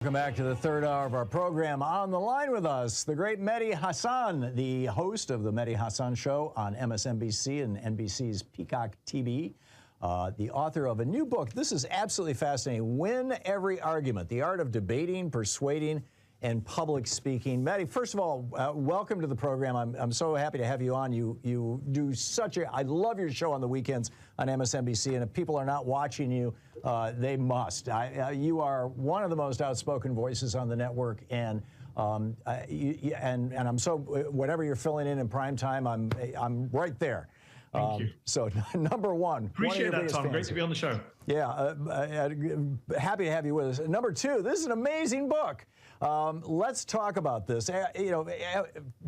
Welcome back to the third hour of our program. On the line with us, the great Mehdi Hasan, the host of the Mehdi Hasan Show on MSNBC and NBC's Peacock TV, the author of a new book. This is absolutely fascinating. Win Every Argument, the art of debating, persuading, and public speaking. Mehdi, first of all, welcome to the program. I'm so happy to have you on. You do such a, I love your show on the weekends on MSNBC, and if people are not watching you, they must. You are one of the most outspoken voices on the network, and I'm so, whatever you're filling in prime time, I'm right there. Thank you. So number one. Appreciate that, Tom. Great to be on the show. Yeah, happy to have you with us. Number two, this is an amazing book. Let's talk about this.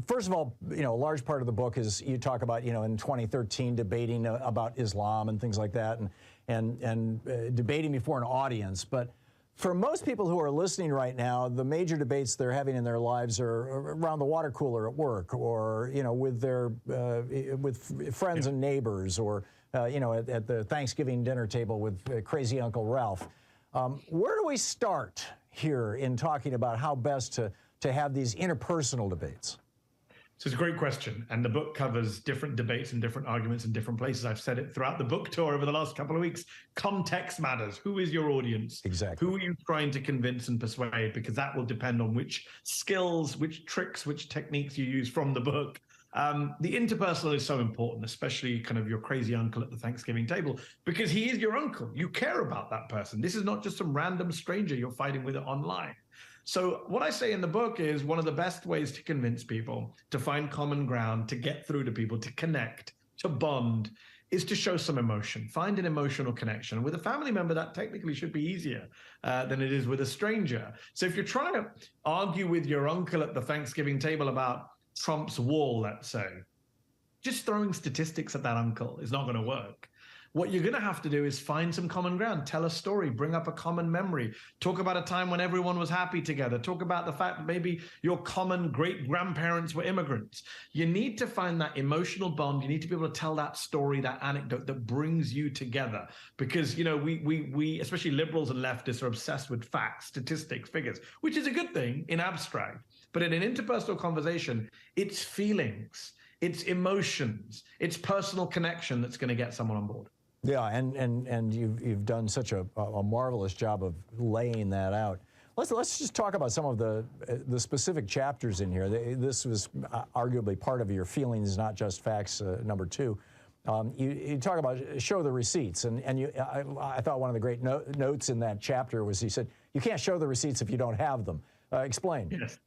First of all, a large part of the book is you talk about, in 2013 debating about Islam and things like that, and debating before an audience. But for most people who are listening right now, the major debates they're having in their lives are around the water cooler at work, or with their with friends and neighbors, or at the Thanksgiving dinner table with crazy Uncle Ralph. Where do we start here in talking about how best to have these interpersonal debates? So it's a great question, and the book covers different debates and different arguments in different places. I've said it throughout the book tour over the last couple of weeks. Context matters. Who is your audience? Exactly. Who are you trying to convince and persuade? Because that will depend on which skills, which tricks, which techniques you use from the book. The interpersonal is so important, especially kind of your crazy uncle at the Thanksgiving table, because he is your uncle. You care about that person. This is not just some random stranger you're fighting with online. So what I say in the book is one of the best ways to convince people, to find common ground, to get through to people, to connect, to bond, is to show some emotion, find an emotional connection. And with a family member, that technically should be easier than it is with a stranger. So if you're trying to argue with your uncle at the Thanksgiving table about Trump's wall, let's say, just throwing statistics at that uncle is not going to work. What you're going to have to do is find some common ground, tell a story, bring up a common memory, talk about a time when everyone was happy together, talk about the fact that maybe your common great-grandparents were immigrants. You need to find that emotional bond. You need to be able to tell that story, that anecdote that brings you together. Because, we especially liberals and leftists, are obsessed with facts, statistics, figures, which is a good thing in abstract. But in an interpersonal conversation, it's feelings, it's emotions, it's personal connection that's going to get someone on board. Yeah, and you've done such a marvelous job of laying that out. Let's just talk about some of the specific chapters in here. This was arguably part of your feelings, not just facts. Number two, you talk about show the receipts, and I thought one of the great notes in that chapter was you said you can't show the receipts if you don't have them. Explain. Yes.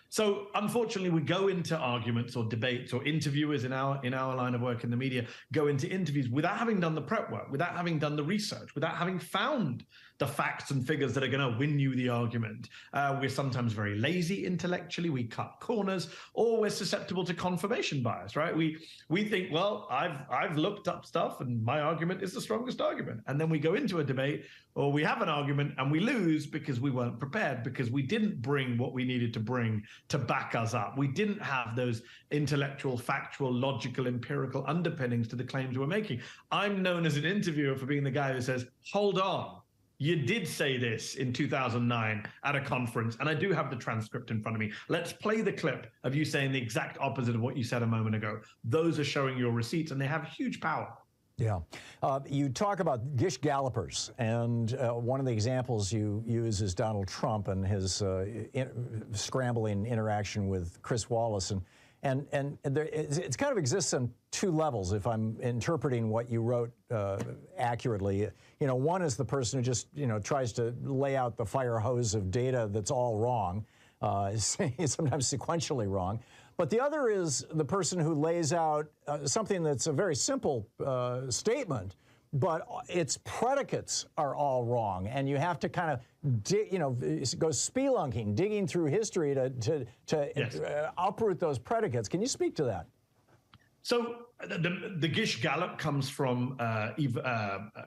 So unfortunately, we go into arguments or debates, or interviewers in our line of work in the media go into interviews without having done the prep work, without having done the research, without having found the facts and figures that are going to win you the argument. We're sometimes very lazy intellectually. We cut corners, or we're susceptible to confirmation bias, right? We think, well, I've looked up stuff and my argument is the strongest argument. And then we go into a debate, or we have an argument and we lose because we weren't prepared, because we didn't bring what we needed to bring to back us up. We didn't have those intellectual, factual, logical, empirical underpinnings to the claims we're making. I'm known as an interviewer for being the guy who says, hold on, you did say this in 2009 at a conference, and I do have the transcript in front of me. Let's play the clip of you saying the exact opposite of what you said a moment ago. Those are showing your receipts, and they have huge power. Yeah. You talk about Gish gallopers, and one of the examples you use is Donald Trump and his scrambling interaction with Chris Wallace. And it kind of exists on two levels, if I'm interpreting what you wrote accurately. One is the person who just, tries to lay out the fire hose of data that's all wrong, sometimes sequentially wrong. But the other is the person who lays out something that's a very simple statement, but its predicates are all wrong, and you have to kind of, go spelunking, digging through history to yes, uproot those predicates. Can you speak to that? So the Gish Gallop comes from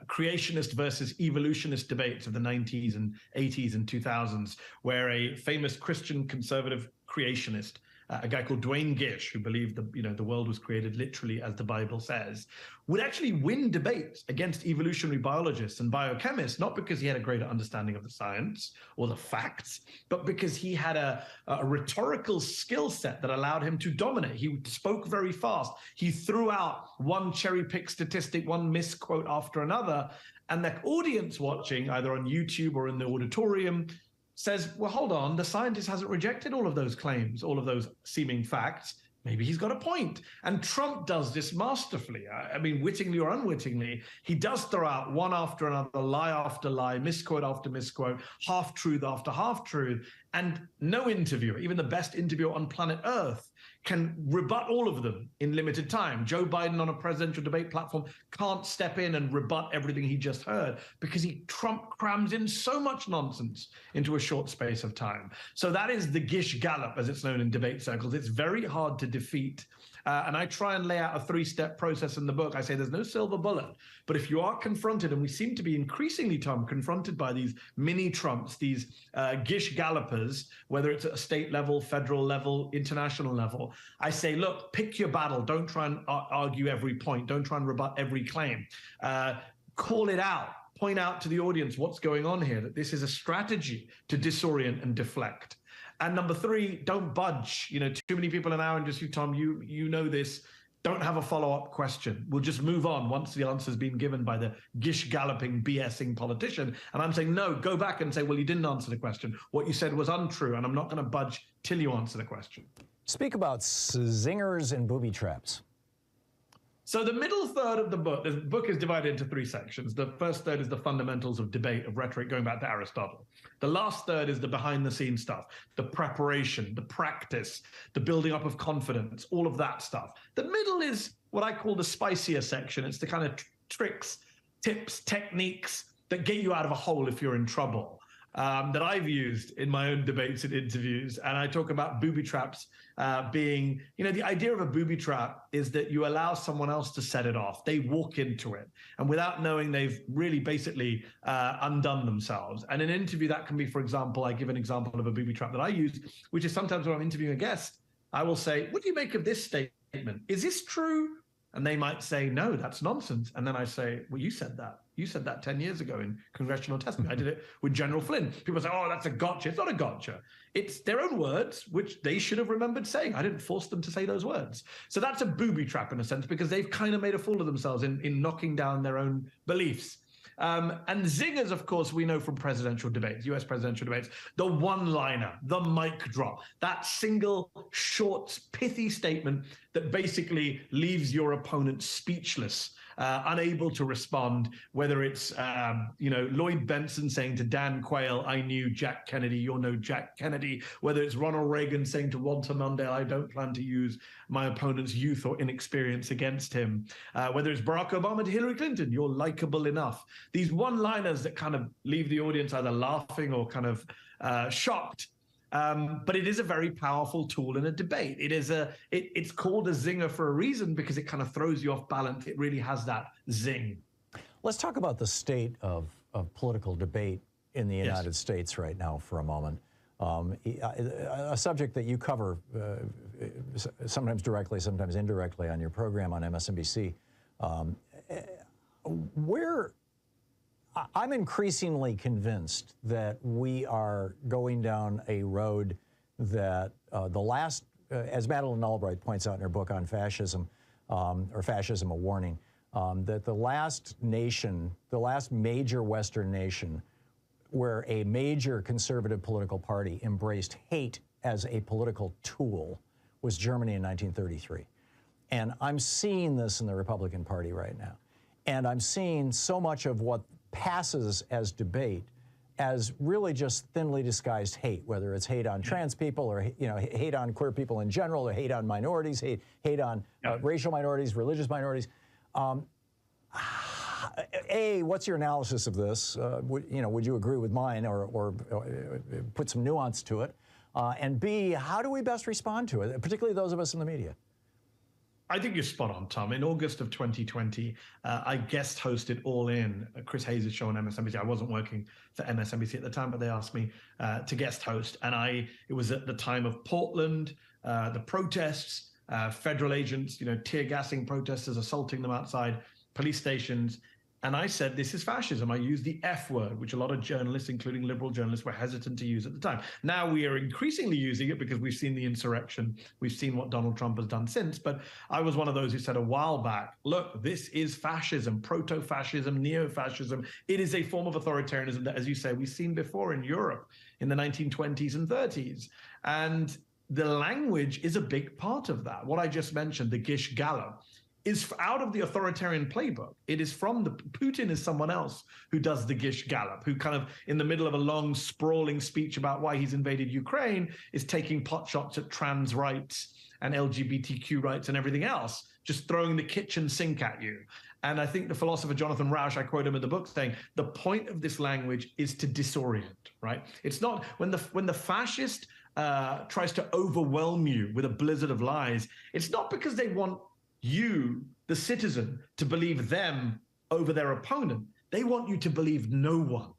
creationist versus evolutionist debates of the 90s and 80s and 2000s, where a famous Christian conservative creationist a guy called Dwayne Gish, who believed the world was created literally as the Bible says, would actually win debates against evolutionary biologists and biochemists, not because he had a greater understanding of the science or the facts, but because he had a rhetorical skill set that allowed him to dominate. He spoke very fast. He threw out one cherry-picked statistic, one misquote after another, and the audience watching, either on YouTube or in the auditorium, says, well, hold on, the scientist hasn't rejected all of those claims, all of those seeming facts. Maybe he's got a point. And Trump does this masterfully. I mean, wittingly or unwittingly, he does throw out one after another, lie after lie, misquote after misquote, half-truth after half-truth. And no interviewer, even the best interviewer on planet Earth, can rebut all of them in limited time. Joe Biden on a presidential debate platform can't step in and rebut everything he just heard because Trump crams in so much nonsense into a short space of time. So that is the Gish Gallop, as it's known in debate circles. It's very hard to defeat. And I try and lay out a three-step process in the book. I say there's no silver bullet. But if you are confronted, and we seem to be increasingly, Tom, confronted by these mini-Trumps, these Gish Gallopers, whether it's at a state level, federal level, international level, I say, look, pick your battle. Don't try and argue every point. Don't try and rebut every claim. Call it out. Point out to the audience what's going on here, that this is a strategy to disorient and deflect. And number three, don't budge. Too many people in our industry, Tom, you know this, don't have a follow-up question. We'll just move on once the answer's been given by the Gish galloping, BSing politician. And I'm saying, no, go back and say, well, you didn't answer the question. What you said was untrue, and I'm not going to budge till you answer the question. Speak about zingers and booby traps. So the middle third of the book is divided into three sections. The first third is the fundamentals of debate, of rhetoric, going back to Aristotle. The last third is the behind-the-scenes stuff, the preparation, the practice, the building up of confidence, all of that stuff. The middle is what I call the spicier section. It's the kind of tricks, tips, techniques that get you out of a hole if you're in trouble. That I've used in my own debates and interviews. And I talk about booby traps being, the idea of a booby trap is that you allow someone else to set it off. They walk into it. And without knowing, they've really basically undone themselves. And in an interview, that can be, for example, I give an example of a booby trap that I use, which is sometimes when I'm interviewing a guest, I will say, what do you make of this statement? Is this true? And they might say, no, that's nonsense. And then I say, well, you said that. You said that 10 years ago in congressional testimony. I did it with General Flynn. People say, oh, that's a gotcha. It's not a gotcha. It's their own words, which they should have remembered saying. I didn't force them to say those words. So that's a booby trap in a sense, because they've kind of made a fool of themselves in knocking down their own beliefs. And zingers, of course, we know from presidential debates, US presidential debates, the one-liner, the mic drop, that single, short, pithy statement that basically leaves your opponent speechless, unable to respond, whether it's, Lloyd Benson saying to Dan Quayle, I knew Jack Kennedy, you're no Jack Kennedy, whether it's Ronald Reagan saying to Walter Mondale, I don't plan to use my opponent's youth or inexperience against him, whether it's Barack Obama to Hillary Clinton, you're likable enough. These one-liners that kind of leave the audience either laughing or kind of shocked. But it is a very powerful tool in a debate. It's called a zinger for a reason, because it kind of throws you off balance. It really has that zing. Let's talk about the state of political debate in the United States right now for a moment. A subject that you cover sometimes directly, sometimes indirectly on your program on MSNBC. I'm increasingly convinced that we are going down a road that as Madeleine Albright points out in her book on fascism, or Fascism, a Warning, that the last major Western nation where a major conservative political party embraced hate as a political tool was Germany in 1933. And I'm seeing this in the Republican Party right now. And I'm seeing so much of what passes as debate as really just thinly disguised hate, whether it's hate on trans people or hate on queer people in general, or hate on minorities, hate on racial minorities, religious minorities. What's your analysis of this? Would you agree with mine or put some nuance to it? And B, how do we best respond to it, particularly those of us in the media? I think you're spot on, Tom. In August of 2020, I guest hosted All In, Chris Hayes' show on MSNBC. I wasn't working for MSNBC at the time, but they asked me to guest host. And it was at the time of Portland, the protests, federal agents, tear gassing protesters, assaulting them outside police stations. And I said, this is fascism. I used the F word, which a lot of journalists, including liberal journalists, were hesitant to use at the time. Now we are increasingly using it because we've seen the insurrection. We've seen what Donald Trump has done since. But I was one of those who said a while back, look, this is fascism, proto-fascism, neo-fascism. It is a form of authoritarianism that, as you say, we've seen before in Europe in the 1920s and 30s. And the language is a big part of that. What I just mentioned, the Gish Gallop, is out of the authoritarian playbook. It is from Putin is someone else who does the Gish Gallop, who kind of in the middle of a long sprawling speech about why he's invaded Ukraine is taking pot shots at trans rights and LGBTQ rights and everything else, just throwing the kitchen sink at you. And I think the philosopher Jonathan Rauch, I quote him in the book, saying the point of this language is to disorient, right? It's not when the fascist tries to overwhelm you with a blizzard of lies, it's not because they want you, the citizen, to believe them over their opponent. They want you to believe no one.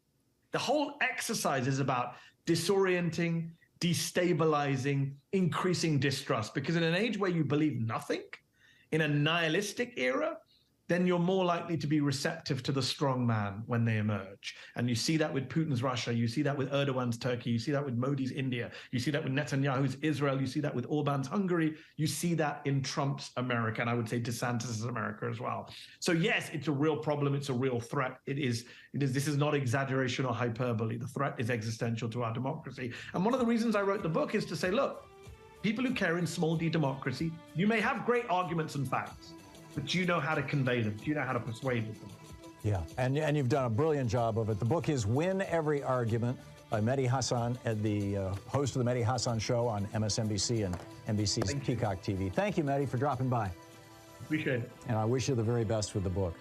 The whole exercise is about disorienting, destabilizing, increasing distrust. Because in an age where you believe nothing, in a nihilistic era, then you're more likely to be receptive to the strong man when they emerge. And you see that with Putin's Russia, you see that with Erdogan's Turkey, you see that with Modi's India, you see that with Netanyahu's Israel, you see that with Orban's Hungary, you see that in Trump's America, and I would say DeSantis' America as well. So yes, it's a real problem, it's a real threat. This is not exaggeration or hyperbole. The threat is existential to our democracy. And one of the reasons I wrote the book is to say, look, people who care in small d democracy, you may have great arguments and facts, but you know how to convey them. You know how to persuade them. Yeah, and you've done a brilliant job of it. The book is Win Every Argument by Mehdi Hasan, the host of the Mehdi Hasan Show on MSNBC and NBC's Peacock TV. Thank you, Mehdi, for dropping by. Appreciate it. And I wish you the very best with the book.